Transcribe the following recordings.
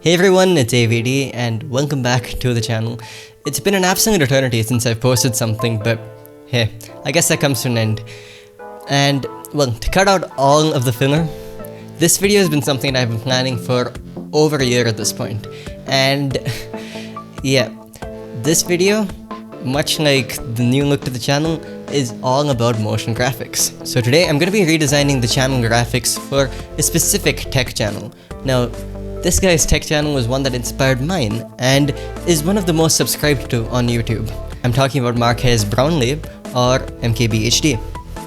Hey everyone, it's AVD and welcome back to the channel. It's been an absolute eternity since I've posted something, but hey, I guess that comes to an end. And well, to cut out all of the filler, this video has been something I've been planning for over a year at this point. And yeah, this video, much like the new look to the channel, is all about motion graphics. So today I'm going to be redesigning the channel graphics for a specific tech channel. Now, this guy's tech channel was one that inspired mine and is one of the most subscribed to on YouTube. I'm talking about Marques Brownlee or MKBHD.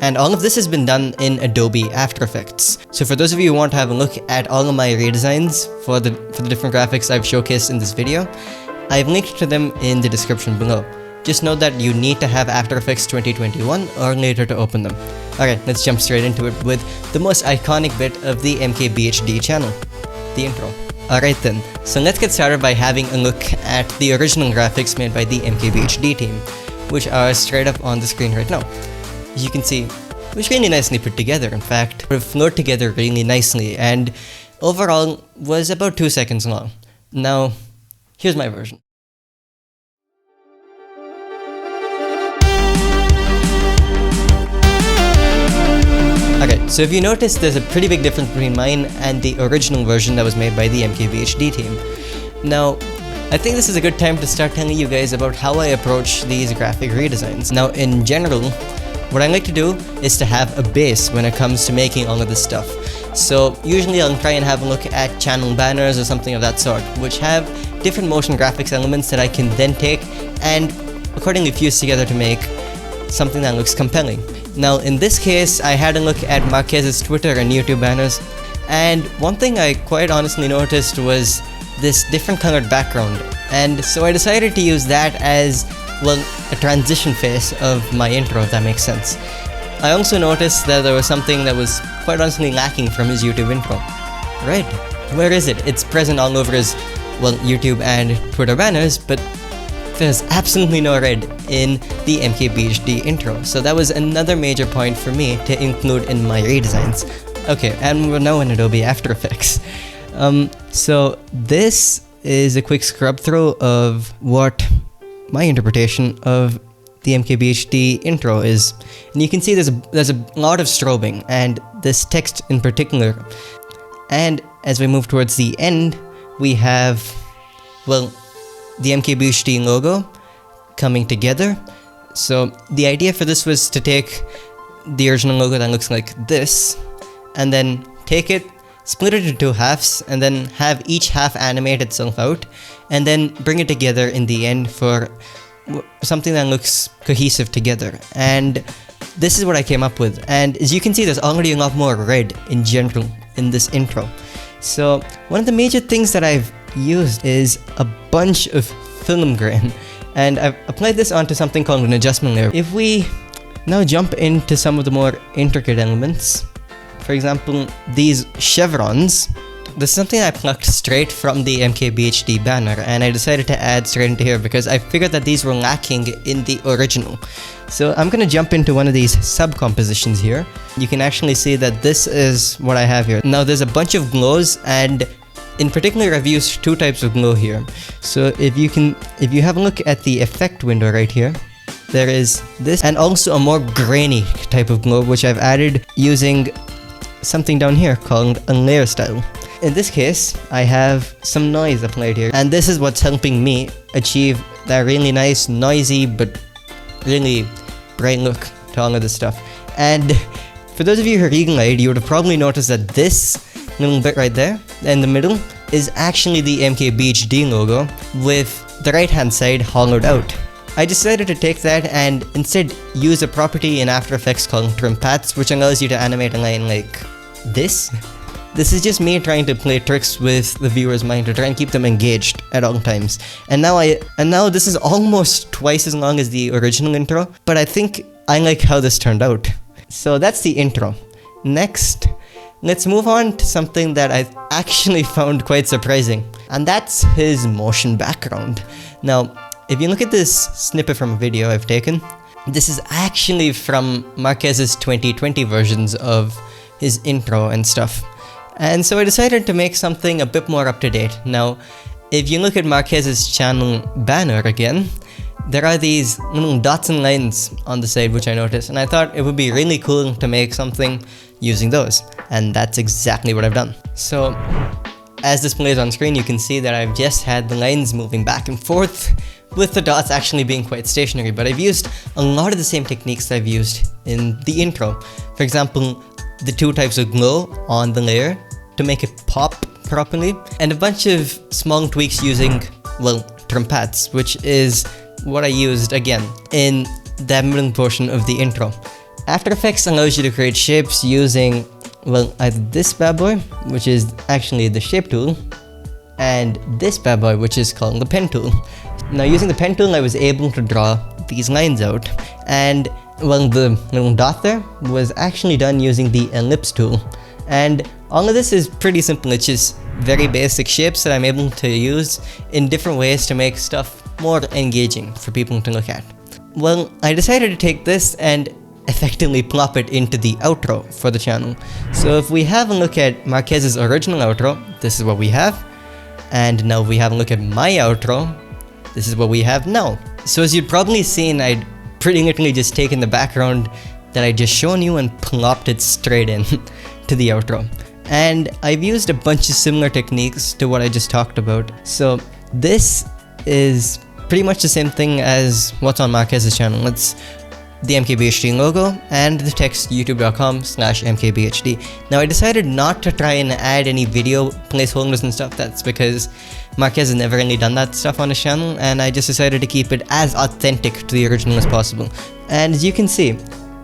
And all of this has been done in Adobe After Effects. So for those of you who want to have a look at all of my redesigns for the different graphics I've showcased in this video, I've linked to them in the description below. Just know that you need to have After Effects 2021 or later to open them. Alright, let's jump straight into it with the most iconic bit of the MKBHD channel, the intro. Alright then, so let's get started by having a look at the original graphics made by the MKBHD team, which are straight up on the screen right now. As you can see, it was really nicely put together. In fact, it flowed together really nicely and overall was about 2 seconds long. Now, here's my version. Okay, so if you notice, there's a pretty big difference between mine and the original version that was made by the MKBHD team. Now, I think this is a good time to start telling you guys about how I approach these graphic redesigns. Now, in general, what I like to do is to have a base when it comes to making all of this stuff. So usually I'll try and have a look at channel banners or something of that sort, which have different motion graphics elements that I can then take and accordingly fuse together to make something that looks compelling. Now in this case, I had a look at Marques' Twitter and YouTube banners, and one thing I quite honestly noticed was this different colored background, and so I decided to use that as, well, a transition phase of my intro, if that makes sense. I also noticed that there was something that was quite honestly lacking from his YouTube intro. Red. Where is it? It's present all over his, well, YouTube and Twitter banners, but there's absolutely no red in the MKBHD intro, so that was another major point for me to include in my redesigns. Okay, and we're now in Adobe After Effects. So this is a quick scrub through of what my interpretation of the MKBHD intro is. And you can see there's a lot of strobing, and this text in particular. And as we move towards the end, we have, well, the MKBHD logo coming together. So the idea for this was to take the original logo that looks like this, and then take it, split it into two halves, and then have each half animate itself out, and then bring it together in the end for something that looks cohesive together. And this is what I came up with, and as you can see, there's already a lot more red in general in this intro. So one of the major things that I've used is a bunch of film grain, and I've applied this onto something called an adjustment layer. If we now jump into some of the more intricate elements, for example, these chevrons, this is something I plucked straight from the MKBHD banner, and I decided to add straight into here because I figured that these were lacking in the original. So I'm gonna jump into one of these sub-compositions here. You can actually see that this is what I have here. Now there's a bunch of glows, and in particular I've used two types of glow here. So if you have a look at the effect window right here, there is this and also a more grainy type of glow, which I've added using something down here called a layer style. In this case, I have some noise applied here, and this is what's helping me achieve that really nice, noisy, but really bright look to all of this stuff. And for those of you who are eagle-eyed, you would have probably noticed that this little bit right there in the middle is actually the MKBHD logo with the right hand side hollowed out. I decided to take that and instead use a property in After Effects called Trim Paths, which allows you to animate a line like this. This is just me trying to play tricks with the viewer's mind to try and keep them engaged at all times. And now this is almost twice as long as the original intro, but I think I like how this turned out. So that's the intro. Next, let's move on to something that I actually found quite surprising, and that's his motion background. Now, if you look at this snippet from a video I've taken, this is actually from Marques' 2020 versions of his intro and stuff. And so I decided to make something a bit more up to date. Now, if you look at Marques' channel banner again, there are these little dots and lines on the side which I noticed, and I thought it would be really cool to make something using those, and that's exactly what I've done. So as displayed on screen, you can see that I've just had the lines moving back and forth, with the dots actually being quite stationary, but I've used a lot of the same techniques that I've used in the intro. For example, the 2 types of glow on the layer to make it pop properly, and a bunch of small tweaks using, well, trim paths, which is what I used again in that middle portion of the intro. After Effects allows you to create shapes using, well, either this bad boy, which is actually the shape tool, and this bad boy, which is called the pen tool. Now, using the pen tool, I was able to draw these lines out, and well, the little dot there was actually done using the ellipse tool. And all of this is pretty simple. It's just very basic shapes that I'm able to use in different ways to make stuff more engaging for people to look at. Well, I decided to take this and effectively plop it into the outro for the channel. So if we have a look at Marques' original outro, this is what we have. And now we have a look at my outro, this is what we have now. So as you'd probably seen, I'd pretty literally just taken the background that I just shown you and plopped it straight in to the outro. And I've used a bunch of similar techniques to what I just talked about. So this is pretty much the same thing as what's on Marques' channel. It's the MKBHD logo and the text youtube.com/MKBHD. Now, I decided not to try and add any video placeholders and stuff. That's because Marques has never really done that stuff on his channel, and I just decided to keep it as authentic to the original as possible. And as you can see,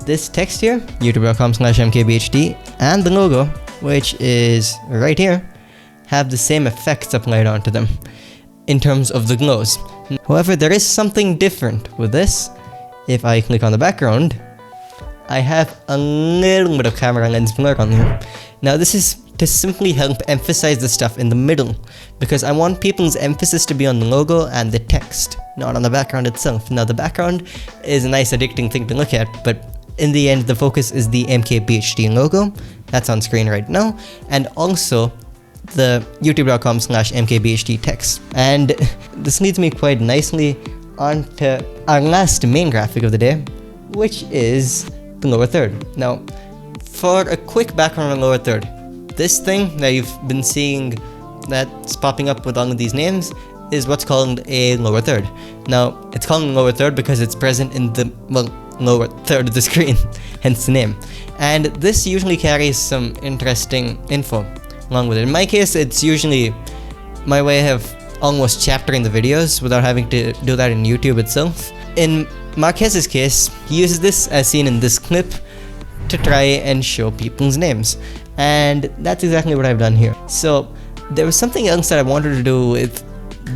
this text here, youtube.com/MKBHD, and the logo, which is right here, have the same effects applied onto them in terms of the glows. However, there is something different with this. If I click on the background, I have a little bit of camera lens blur on here. Now, this is to simply help emphasize the stuff in the middle, because I want people's emphasis to be on the logo and the text, not on the background itself. Now, the background is a nice addicting thing to look at, but in the end, the focus is the MKBHD logo. That's on screen right now, and also the youtube.com/MKBHD text. And this leads me quite nicely onto our last main graphic of the day, which is the lower third. Now, for a quick background on the lower third, this thing that you've been seeing that's popping up with all of these names is what's called a lower third. Now, it's called a lower third because it's present in the, well, lower third of the screen, hence the name. And this usually carries some interesting info along with it. In my case, it's usually my way of almost chaptering the videos without having to do that in YouTube itself. In Marques' case, he uses this, as seen in this clip, to try and show people's names. And that's exactly what I've done here. So there was something else that I wanted to do with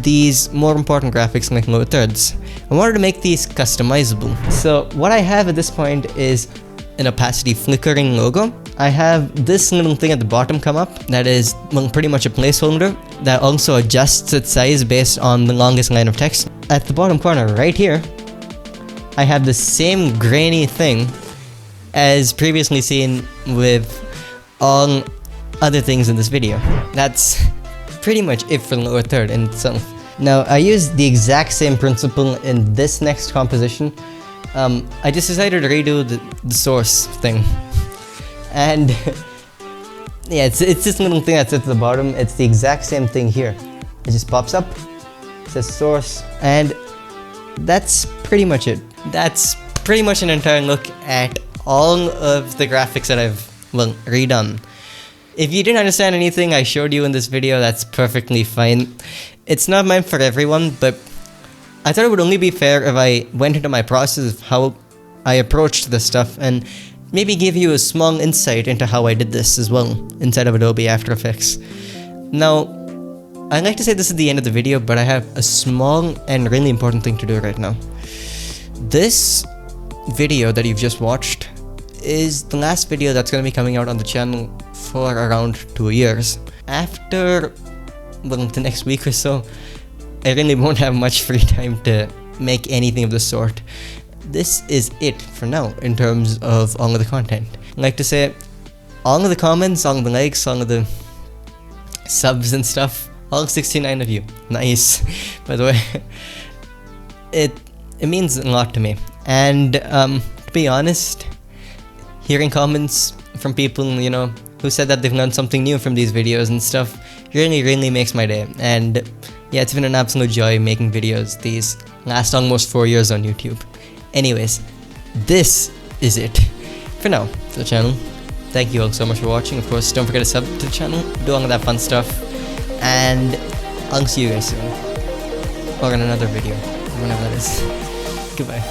these more important graphics like lower thirds. I wanted to make these customizable. So what I have at this point is an opacity flickering logo. I have this little thing at the bottom come up that is, well, pretty much a placeholder that also adjusts its size based on the longest line of text. At the bottom corner right here, I have the same grainy thing as previously seen with all other things in this video. That's pretty much it for the lower third in itself. Now, I used the exact same principle in this next composition. I just decided to redo the source thing. And yeah, it's this little thing that sits at the bottom. It's the exact same thing here. It just pops up, it says source, and that's pretty much it. That's pretty much an entire look at all of the graphics that I've, well, redone. If you didn't understand anything I showed you in this video, that's perfectly fine. It's not meant for everyone, but I thought it would only be fair if I went into my process of how I approached this stuff and maybe give you a small insight into how I did this as well inside of Adobe After Effects. Now, I'd like to say this is the end of the video, but I have a small and really important thing to do right now. This video that you've just watched is the last video that's going to be coming out on the channel for around 2 years. After, well, the next week or so, I really won't have much free time to make anything of the sort. This is it for now in terms of all of the content. I'd like to say all of the comments, all of the likes, all of the subs and stuff. All 69 of you. Nice. By the way, it means a lot to me. And to be honest, hearing comments from people, who said that they've learned something new from these videos and stuff really makes my day. And yeah, it's been an absolute joy making videos these last almost 4 years on YouTube. Anyways, this is it for now for the channel. Thank you all so much for watching. Of course, don't forget to sub to the channel, do all of that fun stuff, and I'll see you guys soon, or in another video, whenever that is. Goodbye.